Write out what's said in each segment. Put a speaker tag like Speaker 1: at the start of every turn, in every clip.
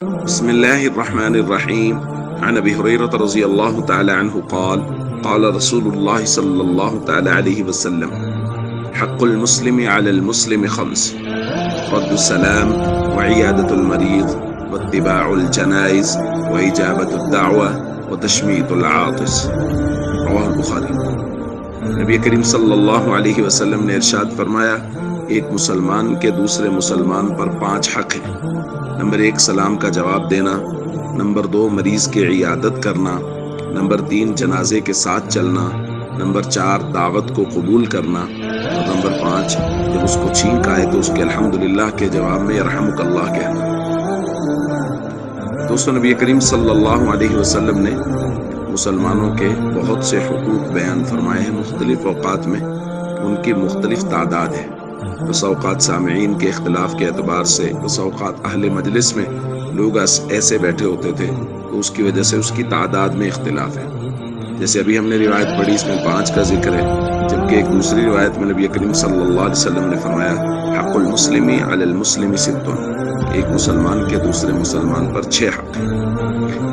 Speaker 1: بسم الله الرحمن الرحيم. عن أبي هريرة رضي الله تعالى عنه قال قال رسول الله صلى الله تعالى عليه وسلم حق المسلم على المسلم خمس: رد السلام، وعيادة المريض، واتباع الجنائز، وإجابة الدعوة، وتشميت العاطس. رواہ البخاری۔ نبی کریم صلی اللہ علیہ وسلم نے ارشاد فرمایا، ایک مسلمان کے دوسرے مسلمان پر 5 حق ہیں۔ نمبر 1 سلام کا جواب دینا، نمبر 2 مریض کی عیادت کرنا، نمبر 3 جنازے کے ساتھ چلنا، نمبر 4 دعوت کو قبول کرنا، اور نمبر 5 جب اس کو چھینک آئے تو اس کے الحمدللہ کے جواب میں یرحمک اللہ کہنا۔ دوستو، نبی کریم صلی اللہ علیہ وسلم نے مسلمانوں کے بہت سے حقوق بیان فرمائے ہیں مختلف اوقات میں، ان کی مختلف تعداد ہے۔ بس اوقات سامعین کے اختلاف کے اعتبار سے، بس اوقات اہل مجلس میں لوگ ایسے بیٹھے ہوتے تھے تو اس کی وجہ سے اس کی تعداد میں اختلاف ہے۔ جیسے ابھی ہم نے روایت پڑھی، اس میں 5 کا ذکر ہے، جبکہ ایک دوسری روایت میں نبی کریم صلی اللہ علیہ وسلم نے فرمایا حق المسلم علی المسلم 6، ایک مسلمان کے دوسرے مسلمان پر 6 حق ہیں۔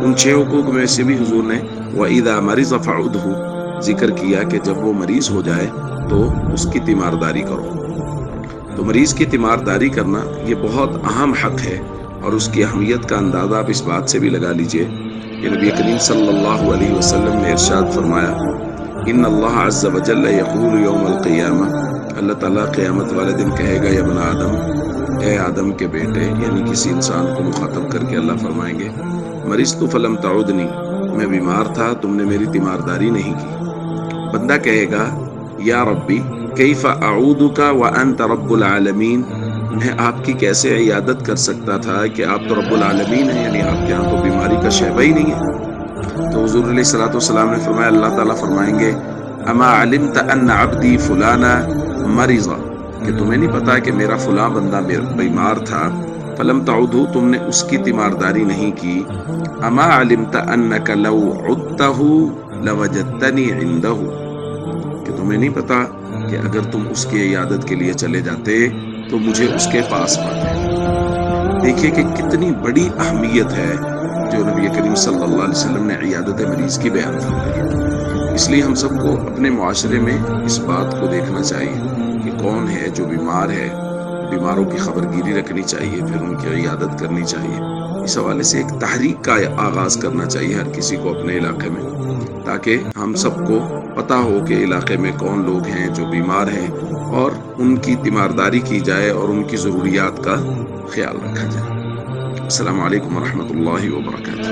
Speaker 1: ان 6 حقوق میں سے بھی حضور نے وَإِذَا مَرِضَ فَعُدْهُ ذکر کیا کہ جب وہ مریض ہو جائے تو اس کی تیمارداری کرو۔ تو مریض کی تیمارداری کرنا یہ بہت اہم حق ہے، اور اس کی اہمیت کا اندازہ آپ اس بات سے بھی لگا لیجئے کہ نبی کریم صلی اللہ علیہ وسلم نے ارشاد فرمایا ان اللہ عز وجل یقول یوم القیامہ، اللہ تعالیٰ قیامت والے دن کہے گا یا ابن آدم، اے آدم کے بیٹے، یعنی کسی انسان کو مخاطب کر کے اللہ فرمائیں گے مرضت فلم تعودنی، میں بیمار تھا تم نے میری تیمارداری نہیں کی۔ بندہ کہے گا یا ربی کیف اعودک وانت رب العالمین، میں آپ کی کیسے عیادت کر سکتا تھا کہ آپ تو رب العالمین ہیں، یعنی آپ کے یہاں تو بیماری کا شیبہ ہی نہیں ہے۔ تو حضور علیہ الصلوۃ والسلام نے فرمایا، اللہ تعالیٰ فرمائیں گے اما علمت ان عبدی فلانا مرض، کہ تمہیں نہیں پتا کہ میرا فلاں بندہ بیمار تھا، فلم تعودہ تم نے اس کی تیمارداری نہیں کی، اما علمت انک لو عدتہ لوجدتنی عندہ، کہ تمہیں نہیں پتا کہ اگر تم اس کی عیادت کے لیے چلے جاتے تو مجھے اس کے پاس پاتے۔ دیکھیے کہ کتنی بڑی اہمیت ہے جو نبی کریم صلی اللہ علیہ وسلم نے عیادت مریض کی بیان فرمائی۔ اس لیے ہم سب کو اپنے معاشرے میں اس بات کو دیکھنا چاہیے کہ کون ہے جو بیمار ہے، بیماروں کی خبرگیری رکھنی چاہیے، پھر ان کی عیادت کرنی چاہیے۔ اس حوالے سے ایک تحریک کا آغاز کرنا چاہیے ہر کسی کو اپنے علاقے میں، تاکہ ہم سب کو پتہ ہو کہ علاقے میں کون لوگ ہیں جو بیمار ہیں، اور ان کی تیمارداری کی جائے اور ان کی ضروریات کا خیال رکھا جائے۔ السلام علیکم ورحمۃ اللہ وبرکاتہ۔